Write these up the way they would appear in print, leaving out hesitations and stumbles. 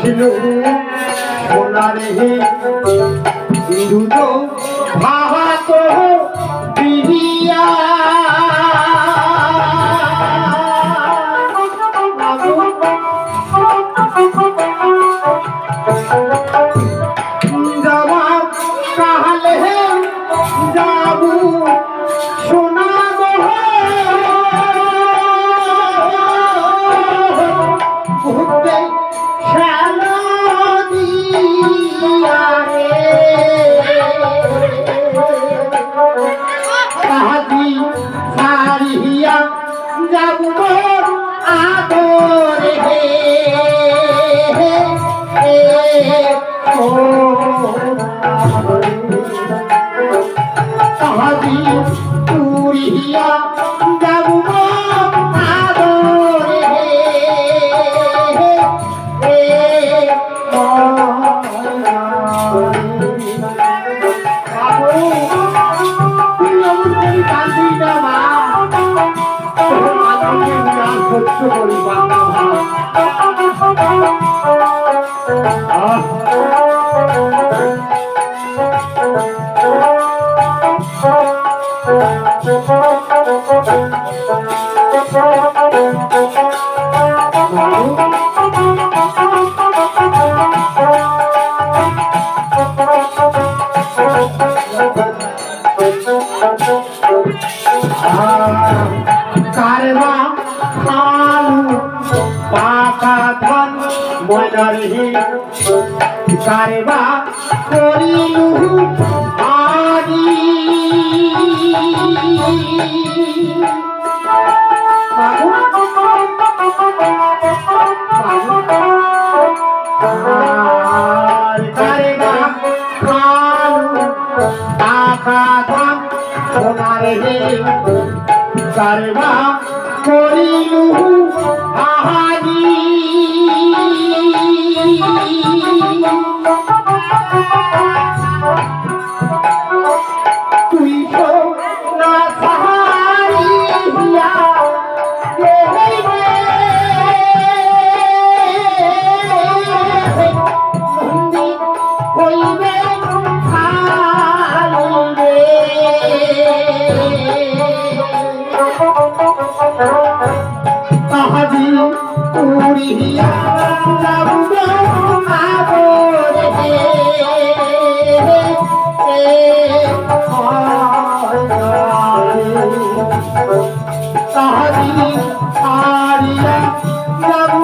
ছিল সোনারে দুটো ভাত বিরিয়া যাওয়া কাহালে যাবু সোনা যাবো আদরে তাহাদি পুরিয়া যাবো আদরে সত্য করি বাংলা কারবা আলু পাকা ধান ময়দারি কারবা করিলু আদি কারবা আলু পাকা ধান সোনারে কারবা করিলু আহারি তুই তো না সাহারিয়া দেবে হইবে খালিবে তাহাদি পুরিয়া যাবো আদরে তাহাদি আরিয়া যাবো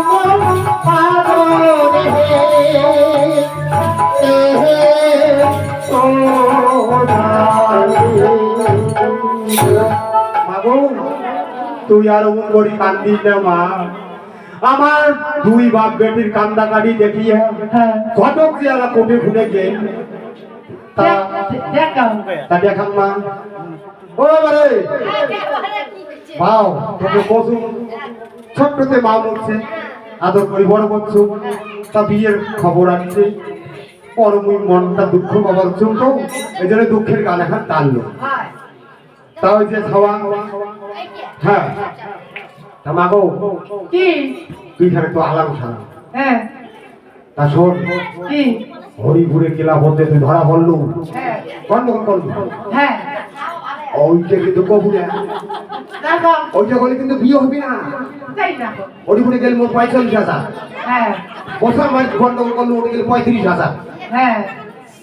আদরে তুই আর অমন করি কান্দিস না মা আমার দুই বাপ বেটির কান্দা কাটি দেখিয়ে ঘটক যে আলা কোটে ফুটে গেল তা দেখাম মা ও বারে ভাও তোকে কসুম ছোট্টতে মা বলছে আদর করি বড় করছো তা বিয়ের খবর আসছে পরমই মনটা দুঃখ বাবার চলতো এই জন্য দুঃখের গান এখন টানলো তা ওই যে খাওয়া হ্যাঁ তা মাগো কি তুই খানে তো আলাম সারা হ্যাঁ তা শোন কি হরিপুরে কেলা বলতে তুই ধরা পড়লু হ্যাঁ গন্ডগোল করলু হ্যাঁ ওইটা কিন্তু কবুলে দেখো ওইটা বলে কিন্তু বিয়ে হবে না তাই দেখো হরিপুরে গেলে মোট 45,000 হ্যাঁ প্রথম মাস গন্ডগোল করলু ওটা গেলে 35,000 হ্যাঁ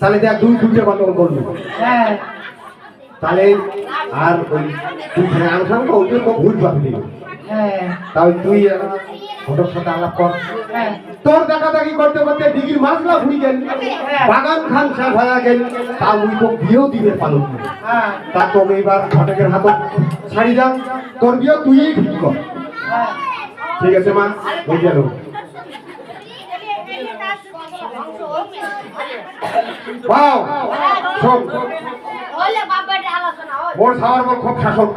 তাহলে দেখ দুইটা গন্ডগোল করলু হ্যাঁ তাহলে আর ওই তুই খানে আনসাম তো ওইটা তো ভুল পাবি হ্যাঁ তাই তুই ঘটক সাথে আলাপ কর হ্যাঁ তোর দেখা দেখি করতে করতে ডিগ্রি মাসলা ঘুরি গেল বাগান খান শেষ হয়ে গেল তা উই তো বিয়েও দিবে পালন হ্যাঁ তা তোকে এবার ঘটকের হাত ছাড়ি যা তোর বিয়ে তুই ঠিক কর হ্যাঁ ঠিক আছে মা হয়ে গেল বাও শোন মোর খাওয়ার খুব শাসক